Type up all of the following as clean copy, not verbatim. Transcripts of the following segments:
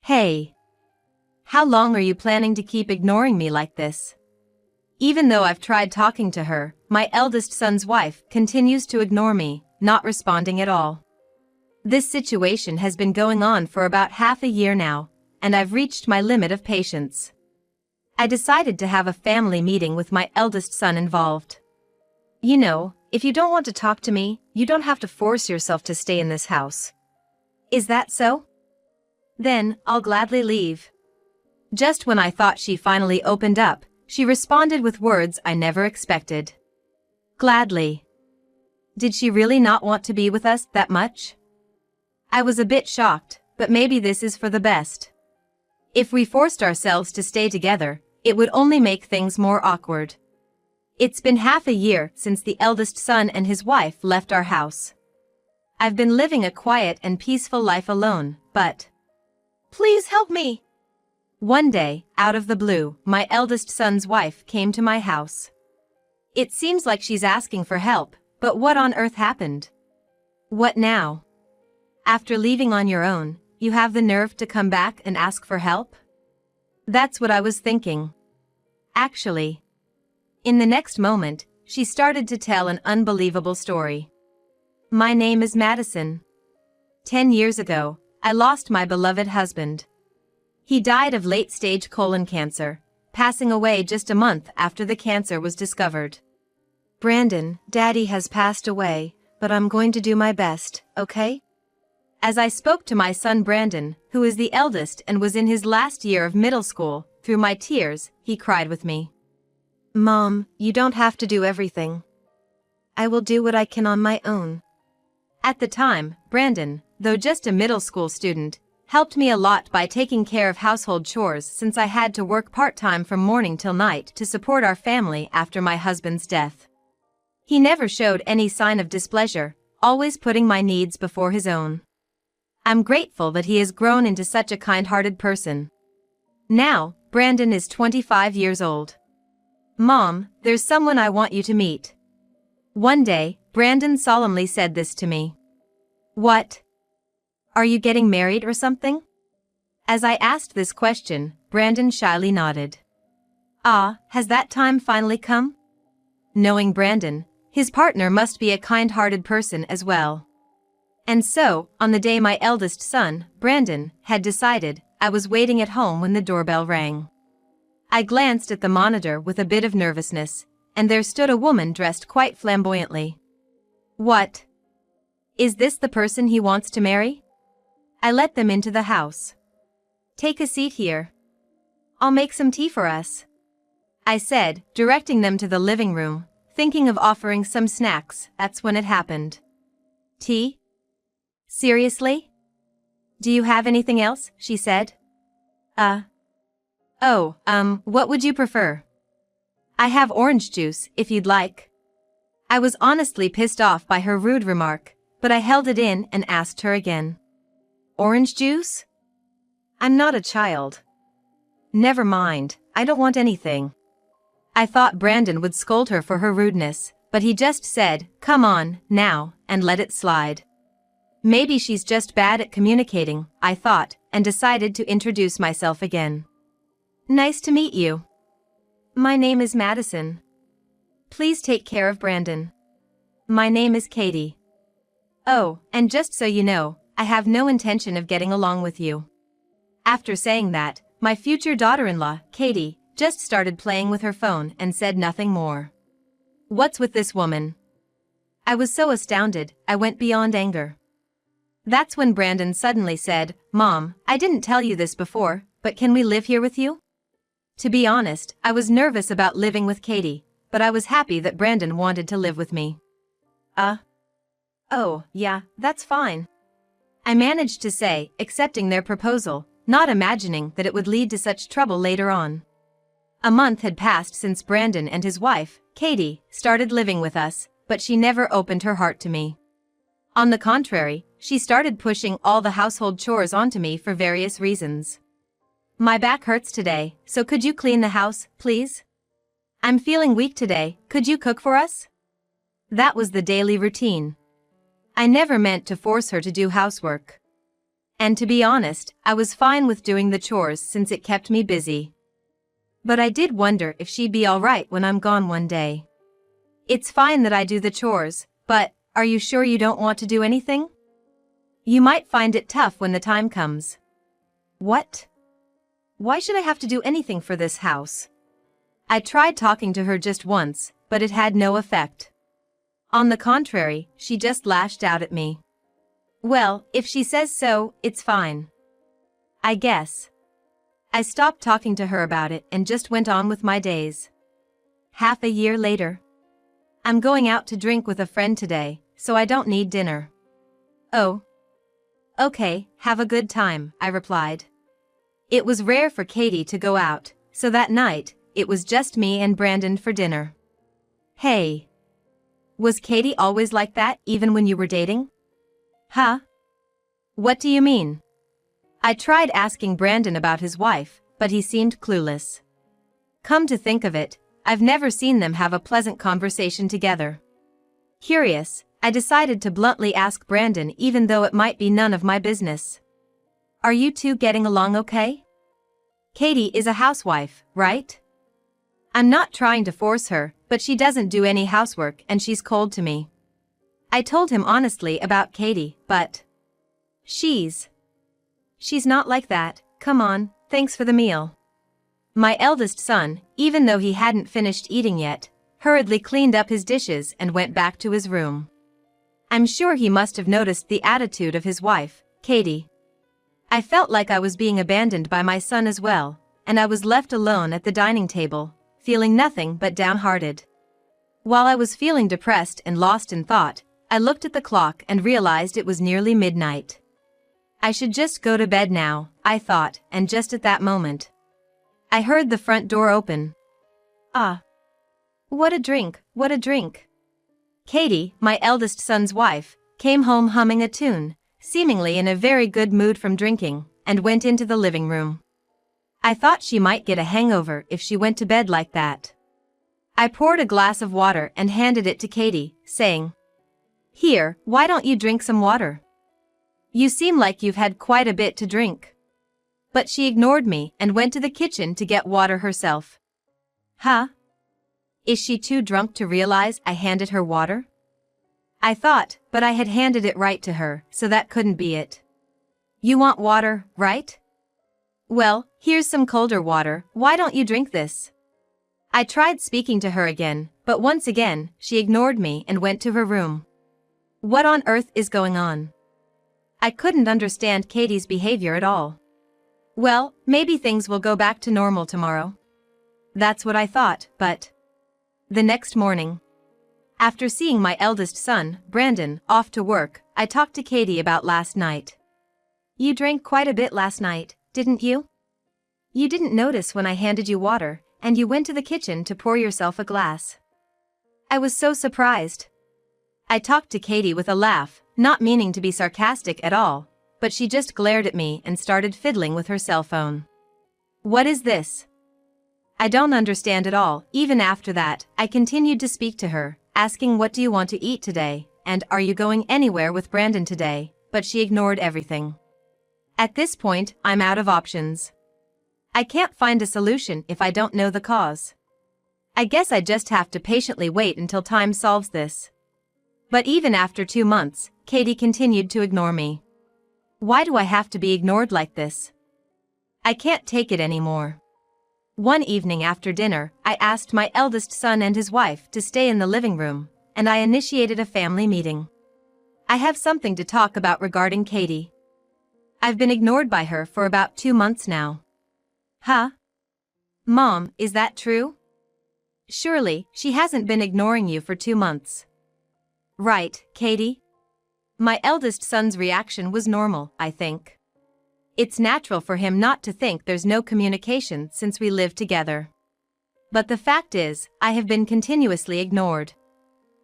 Hey, how long are you planning to keep ignoring me like this? Even though I've tried talking to her, my eldest son's wife continues to ignore me, not responding at all. This situation has been going on for about half a year now, and I've reached my limit of patience. I decided to have a family meeting with my eldest son involved. You know, if you don't want to talk to me, you don't have to force yourself to stay in this house. Is that so? Then, I'll gladly leave. Just when I thought she finally opened up, she responded with words I never expected. Gladly. Did she really not want to be with us that much? I was a bit shocked, but maybe this is for the best. If we forced ourselves to stay together, it would only make things more awkward. It's been half a year since the eldest son and his wife left our house. I've been living a quiet and peaceful life alone, but... Please help me! One day, out of the blue, my eldest son's wife came to my house. It seems like she's asking for help, but what on earth happened? What now? After leaving on your own, you have the nerve to come back and ask for help? That's what I was thinking. Actually. In the next moment, she started to tell an unbelievable story. My name is Madison. 10 years ago, I lost my beloved husband. He died of late-stage colon cancer, passing away just a month after the cancer was discovered. Brandon, Daddy has passed away, but I'm going to do my best, okay? As I spoke to my son Brandon, who is the eldest and was in his last year of middle school, through my tears, he cried with me. Mom, you don't have to do everything. I will do what I can on my own. At the time, Brandon, though just a middle school student, helped me a lot by taking care of household chores since I had to work part-time from morning till night to support our family after my husband's death. He never showed any sign of displeasure, always putting my needs before his own. I'm grateful that he has grown into such a kind-hearted person. Now, Brandon is 25 years old. Mom, there's someone I want you to meet. One day, Brandon solemnly said this to me. What? Are you getting married or something? As I asked this question, Brandon shyly nodded. Ah, has that time finally come? Knowing Brandon, his partner must be a kind-hearted person as well. And so, on the day my eldest son, Brandon, had decided, I was waiting at home when the doorbell rang. I glanced at the monitor with a bit of nervousness, and there stood a woman dressed quite flamboyantly. What? Is this the person he wants to marry? I let them into the house. Take a seat here. I'll make some tea for us, I said, directing them to the living room, thinking of offering some snacks. That's when it happened. Tea? Seriously? Do you have anything else? She said. What would you prefer? I have orange juice, if you'd like. I was honestly pissed off by her rude remark, but I held it in and asked her again. Orange juice? I'm not a child. Never mind, I don't want anything. I thought Brandon would scold her for her rudeness, but he just said, come on, now, and let it slide. Maybe she's just bad at communicating, I thought, and decided to introduce myself again. Nice to meet you. My name is Madison. Please take care of Brandon. My name is Katie. Oh, and just so you know, I have no intention of getting along with you. After saying that, my future daughter-in-law, Katie, just started playing with her phone and said nothing more. What's with this woman? I was so astounded, I went beyond anger. That's when Brandon suddenly said, Mom, I didn't tell you this before, but can we live here with you? To be honest, I was nervous about living with Katie, but I was happy that Brandon wanted to live with me. Oh, yeah, that's fine. I managed to say, accepting their proposal, not imagining that it would lead to such trouble later on. A month had passed since Brandon and his wife, Katie, started living with us, but she never opened her heart to me. On the contrary, she started pushing all the household chores onto me for various reasons. My back hurts today, so could you clean the house, please? I'm feeling weak today, could you cook for us? That was the daily routine. I never meant to force her to do housework. And to be honest, I was fine with doing the chores since it kept me busy. But I did wonder if she'd be alright when I'm gone one day. It's fine that I do the chores, but are you sure you don't want to do anything? You might find it tough when the time comes. What? Why should I have to do anything for this house? I tried talking to her just once, but it had no effect. On the contrary, she just lashed out at me. Well, if she says so, it's fine. I guess. I stopped talking to her about it and just went on with my days. Half a year later. I'm going out to drink with a friend today, so I don't need dinner. Oh. Okay, have a good time, I replied. It was rare for Katie to go out, so that night, it was just me and Brandon for dinner. Hey. Was Katie always like that, even when you were dating? Huh? What do you mean? I tried asking Brandon about his wife, but he seemed clueless. Come to think of it, I've never seen them have a pleasant conversation together. Curious, I decided to bluntly ask Brandon even though it might be none of my business. Are you two getting along okay? Katie is a housewife, right? I'm not trying to force her, but she doesn't do any housework and she's cold to me. I told him honestly about Katie, but she's not like that. Come on, thanks for the meal. My eldest son, even though he hadn't finished eating yet, hurriedly cleaned up his dishes and went back to his room. I'm sure he must have noticed the attitude of his wife, Katie. I felt like I was being abandoned by my son as well, and I was left alone at the dining table, feeling nothing but downhearted. While I was feeling depressed and lost in thought, I looked at the clock and realized it was nearly midnight. I should just go to bed now, I thought, and just at that moment, I heard the front door open. Ah. What a drink, what a drink. Katie, my eldest son's wife, came home humming a tune, seemingly in a very good mood from drinking, and went into the living room. I thought she might get a hangover if she went to bed like that. I poured a glass of water and handed it to Katie, saying, "Here, why don't you drink some water? You seem like you've had quite a bit to drink." But she ignored me and went to the kitchen to get water herself. Huh? Is she too drunk to realize I handed her water? I thought, but I had handed it right to her, so that couldn't be it. You want water, right? Well, here's some colder water, why don't you drink this? I tried speaking to her again, but once again, she ignored me and went to her room. What on earth is going on? I couldn't understand Katie's behavior at all. Well, maybe things will go back to normal tomorrow. That's what I thought, but the next morning, after seeing my eldest son, Brandon, off to work, I talked to Katie about last night. You drank quite a bit last night, didn't you? You didn't notice when I handed you water, and you went to the kitchen to pour yourself a glass. I was so surprised. I talked to Katie with a laugh, not meaning to be sarcastic at all, but she just glared at me and started fiddling with her cell phone. What is this? I don't understand at all. Even after that, I continued to speak to her, asking what do you want to eat today, and are you going anywhere with Brandon today, but she ignored everything. At this point, I'm out of options. I can't find a solution if I don't know the cause. I guess I just have to patiently wait until time solves this. But even after 2 months, Katie continued to ignore me. Why do I have to be ignored like this? I can't take it anymore. One evening after dinner, I asked my eldest son and his wife to stay in the living room, and I initiated a family meeting. I have something to talk about regarding Katie. I've been ignored by her for about 2 months now. Huh? Mom, is that true? Surely, she hasn't been ignoring you for 2 months. Right, Katie? My eldest son's reaction was normal, I think. It's natural for him not to think there's no communication since we live together. But the fact is, I have been continuously ignored.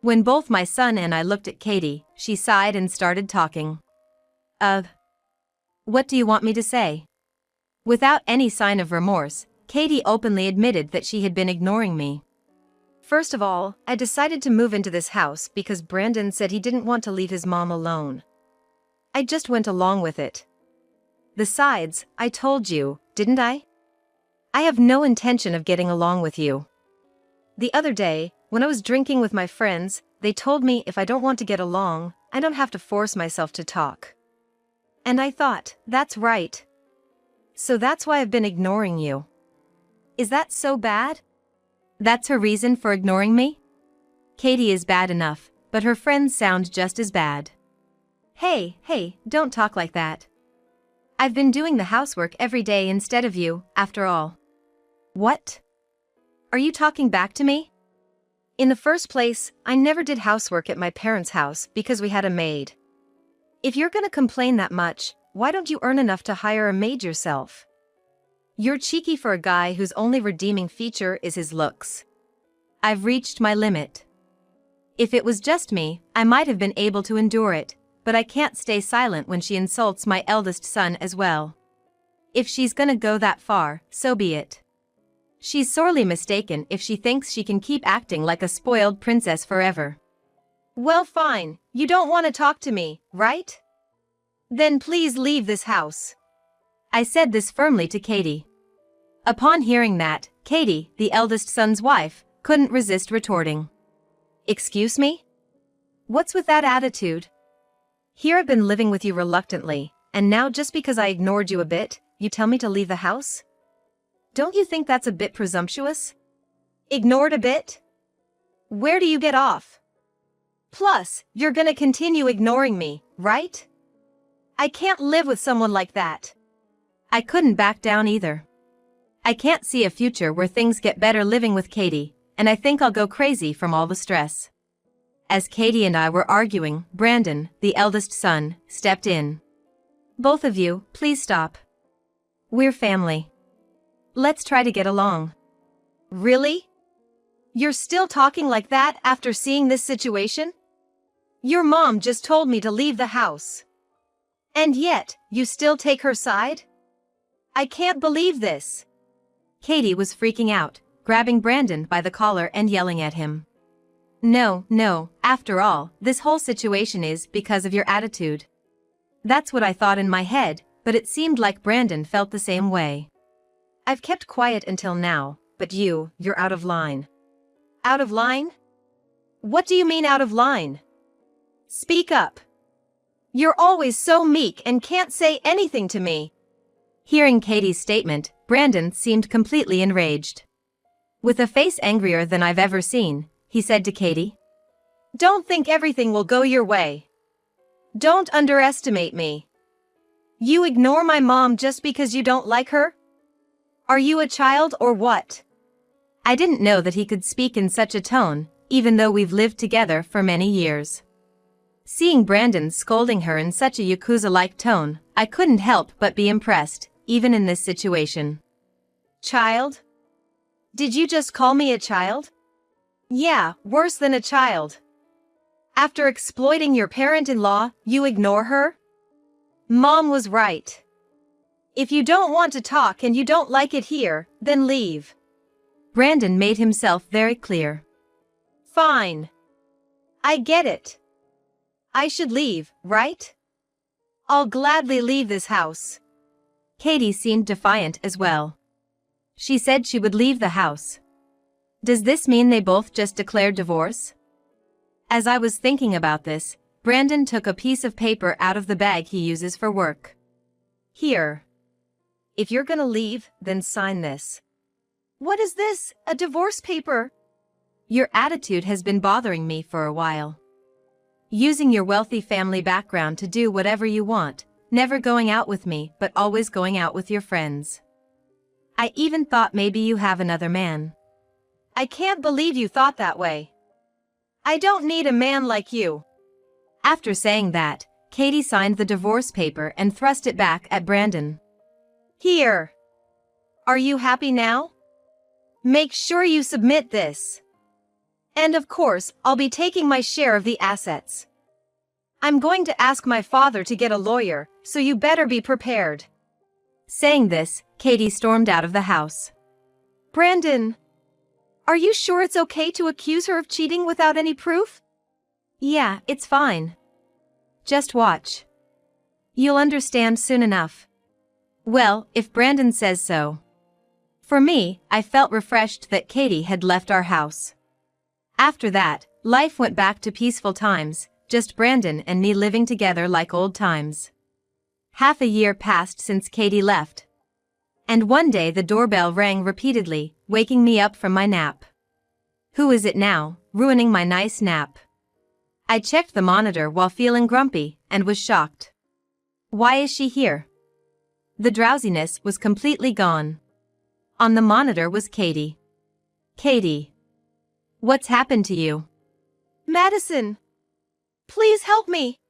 When both my son and I looked at Katie, she sighed and started talking. What do you want me to say? Without any sign of remorse, Katie openly admitted that she had been ignoring me. First of all, I decided to move into this house because Brandon said he didn't want to leave his mom alone. I just went along with it. Besides, I told you, didn't I? I have no intention of getting along with you. The other day, when I was drinking with my friends, they told me if I don't want to get along, I don't have to force myself to talk. And I thought, that's right. So that's why I've been ignoring you. Is that so bad? That's her reason for ignoring me? Katie is bad enough, but her friends sound just as bad. Hey, don't talk like that. I've been doing the housework every day instead of you, after all. What? Are you talking back to me? In the first place, I never did housework at my parents' house because we had a maid. If you're gonna complain that much, why don't you earn enough to hire a maid yourself? You're cheeky for a guy whose only redeeming feature is his looks. I've reached my limit. If it was just me, I might have been able to endure it, but I can't stay silent when she insults my eldest son as well. If she's gonna go that far, so be it. She's sorely mistaken if she thinks she can keep acting like a spoiled princess forever. Well, fine, you don't want to talk to me, right? Then please leave this house. I said this firmly to Katie. Upon hearing that, Katie, the eldest son's wife, couldn't resist retorting. Excuse me? What's with that attitude? Here I've been living with you reluctantly, and now just because I ignored you a bit, you tell me to leave the house? Don't you think that's a bit presumptuous? Ignored a bit? Where do you get off? Plus, you're gonna continue ignoring me, right? I can't live with someone like that. I couldn't back down either. I can't see a future where things get better living with Katie, and I think I'll go crazy from all the stress. As Katie and I were arguing, Brandon, the eldest son, stepped in. Both of you, please stop. We're family. Let's try to get along. Really? You're still talking like that after seeing this situation? Your mom just told me to leave the house. And yet, you still take her side? I can't believe this. Katie was freaking out, grabbing Brandon by the collar and yelling at him. No, after all, this whole situation is because of your attitude. That's what I thought in my head, but it seemed like Brandon felt the same way. I've kept quiet until now, but you're out of line. Out of line? What do you mean out of line? Speak up. You're always so meek and can't say anything to me. Hearing Katie's statement, Brandon seemed completely enraged. With a face angrier than I've ever seen, he said to Katie, "Don't think everything will go your way. Don't underestimate me. You ignore my mom just because you don't like her? Are you a child or what?" I didn't know that he could speak in such a tone, even though we've lived together for many years. Seeing Brandon scolding her in such a Yakuza-like tone, I couldn't help but be impressed, even in this situation. Child? Did you just call me a child? Yeah, worse than a child. After exploiting your parent-in-law, you ignore her? Mom was right. If you don't want to talk and you don't like it here, then leave. Brandon made himself very clear. Fine. I get it. I should leave, right? I'll gladly leave this house. Katie seemed defiant as well. She said she would leave the house. Does this mean they both just declared divorce? As I was thinking about this, Brandon took a piece of paper out of the bag he uses for work. Here. If you're gonna leave, then sign this. What is this? A divorce paper? Your attitude has been bothering me for a while. Using your wealthy family background to do whatever you want, never going out with me but always going out with your friends. I even thought maybe you have another man. I can't believe you thought that way. I don't need a man like you. After saying that, Katie signed the divorce paper and thrust it back at Brandon. Here. Are you happy now? Make sure you submit this. And of course, I'll be taking my share of the assets. I'm going to ask my father to get a lawyer, so you better be prepared. Saying this, Katie stormed out of the house. Brandon, are you sure it's okay to accuse her of cheating without any proof? Yeah, it's fine. Just watch. You'll understand soon enough. Well, if Brandon says so. For me, I felt refreshed that Katie had left our house. After that, life went back to peaceful times, just Brandon and me living together like old times. Half a year passed since Katie left. And one day the doorbell rang repeatedly, waking me up from my nap. Who is it now, ruining my nice nap? I checked the monitor while feeling grumpy, and was shocked. Why is she here? The drowsiness was completely gone. On the monitor was Katie. Katie. What's happened to you? Madison! Please help me!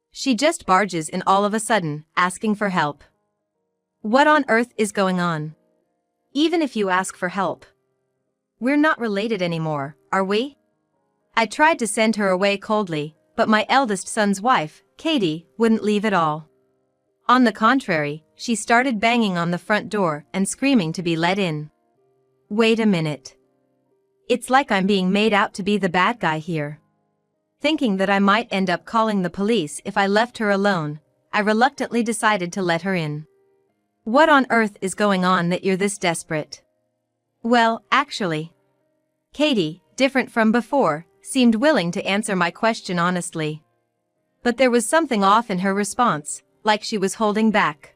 She just barges in all of a sudden, asking for help. What on earth is going on? Even if you ask for help. We're not related anymore, are we? I tried to send her away coldly, but my eldest son's wife, Katie, wouldn't leave at all. On the contrary, she started banging on the front door and screaming to be let in. Wait a minute. It's like I'm being made out to be the bad guy here. Thinking that I might end up calling the police if I left her alone, I reluctantly decided to let her in. What on earth is going on that you're this desperate? Well, actually, Katie, different from before, seemed willing to answer my question honestly. But there was something off in her response, like she was holding back.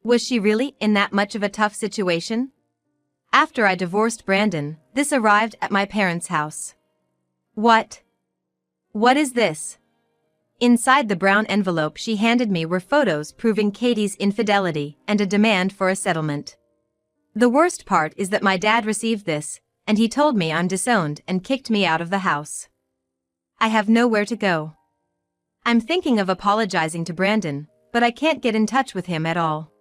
Was she really in that much of a tough situation? After I divorced Brandon, this arrived at my parents' house. What? What is this? Inside the brown envelope she handed me were photos proving Katie's infidelity and a demand for a settlement. The worst part is that my dad received this, and he told me I'm disowned and kicked me out of the house. I have nowhere to go. I'm thinking of apologizing to Brandon, but I can't get in touch with him at all.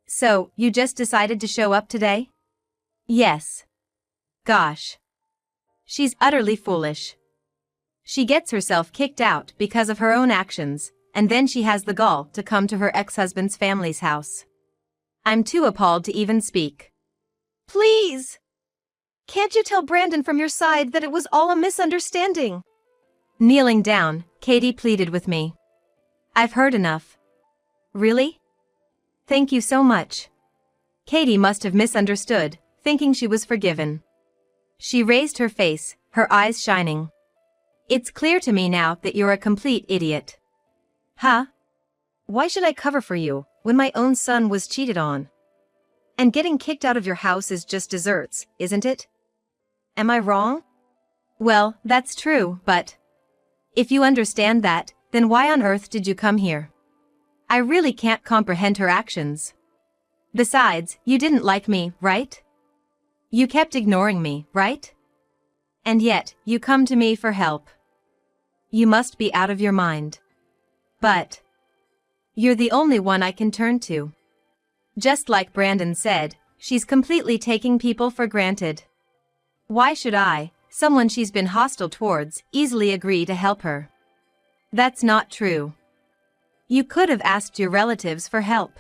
So, you just decided to show up today? Yes. Gosh. She's utterly foolish. She gets herself kicked out because of her own actions, and then she has the gall to come to her ex-husband's family's house. I'm too appalled to even speak. Please! Can't you tell Brandon from your side that it was all a misunderstanding? Kneeling down, Katie pleaded with me. I've heard enough. Really? Thank you so much. Katie must have misunderstood, thinking she was forgiven. She raised her face, her eyes shining. It's clear to me now that you're a complete idiot. Huh? Why should I cover for you, when my own son was cheated on? And getting kicked out of your house is just desserts, isn't it? Am I wrong? Well, that's true, but if you understand that, then why on earth did you come here? I really can't comprehend her actions. Besides, you didn't like me, right? You kept ignoring me, right? And yet, you come to me for help. You must be out of your mind. But you're the only one I can turn to. Just like Brandon said, she's completely taking people for granted. Why should I, someone she's been hostile towards, easily agree to help her? That's not true. You could have asked your relatives for help.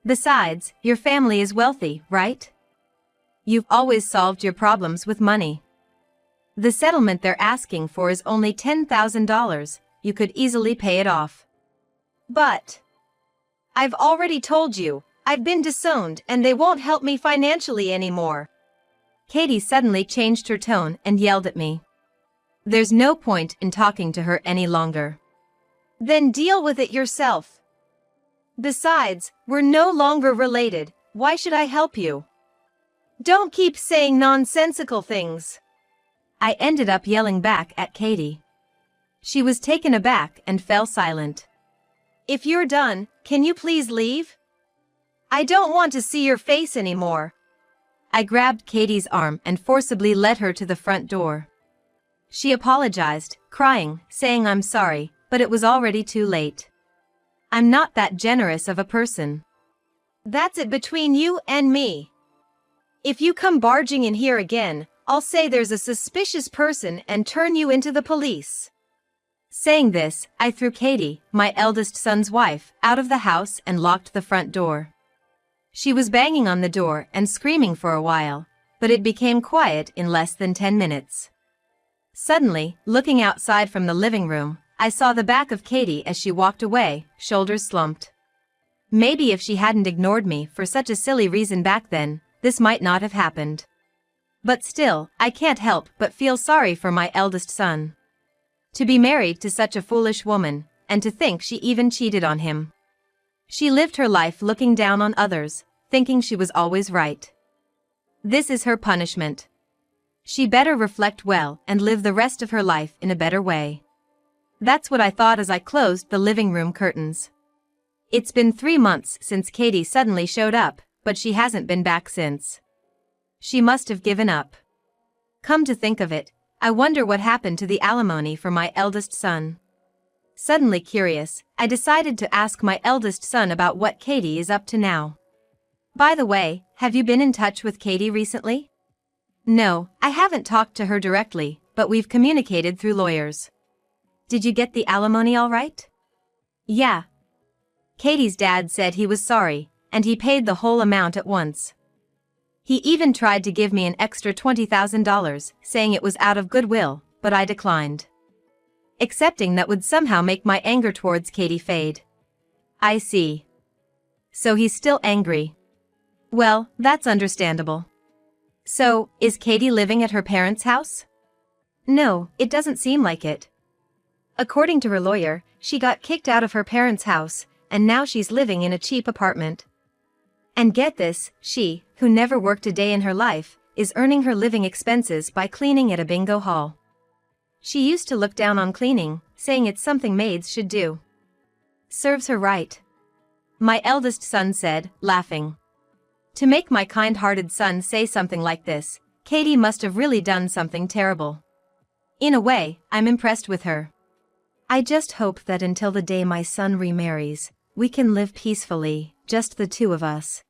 Besides, your family is wealthy, right? You've always solved your problems with money. The settlement they're asking for is only $10,000, you could easily pay it off. But I've already told you, I've been disowned and they won't help me financially anymore. Katie suddenly changed her tone and yelled at me. There's no point in talking to her any longer. Then deal with it yourself. Besides, we're no longer related, why should I help you? Don't keep saying nonsensical things. I ended up yelling back at Katie. She was taken aback and fell silent. If you're done, can you please leave? I don't want to see your face anymore. I grabbed Katie's arm and forcibly led her to the front door. She apologized, crying, saying I'm sorry, but it was already too late. I'm not that generous of a person. That's it between you and me. If you come barging in here again, I'll say there's a suspicious person and turn you into the police. Saying this, I threw Katie, my eldest son's wife, out of the house and locked the front door. She was banging on the door and screaming for a while, but it became quiet in less than 10 minutes. Suddenly, looking outside from the living room, I saw the back of Katie as she walked away, shoulders slumped. Maybe if she hadn't ignored me for such a silly reason back then, this might not have happened. But still, I can't help but feel sorry for my eldest son. To be married to such a foolish woman, and to think she even cheated on him. She lived her life looking down on others, thinking she was always right. This is her punishment. She better reflect well and live the rest of her life in a better way. That's what I thought as I closed the living room curtains. It's been 3 months since Katie suddenly showed up, but she hasn't been back since. She must have given up. Come to think of it, I wonder what happened to the alimony for my eldest son. Suddenly curious, I decided to ask my eldest son about what Katie is up to now. By the way, have you been in touch with Katie recently? No, I haven't talked to her directly, but we've communicated through lawyers. Did you get the alimony all right? Yeah. Katie's dad said he was sorry, and he paid the whole amount at once. He even tried to give me an extra $20,000, saying it was out of goodwill, but I declined. Accepting that would somehow make my anger towards Katie fade. I see. So he's still angry. Well, that's understandable. So, is Katie living at her parents' house? No, it doesn't seem like it. According to her lawyer, she got kicked out of her parents' house, and now she's living in a cheap apartment. And get this, she, who never worked a day in her life, is earning her living expenses by cleaning at a bingo hall. She used to look down on cleaning, saying it's something maids should do. Serves her right. My eldest son said, laughing. To make my kind-hearted son say something like this, Katie must have really done something terrible. In a way, I'm impressed with her. I just hope that until the day my son remarries, we can live peacefully, just the two of us.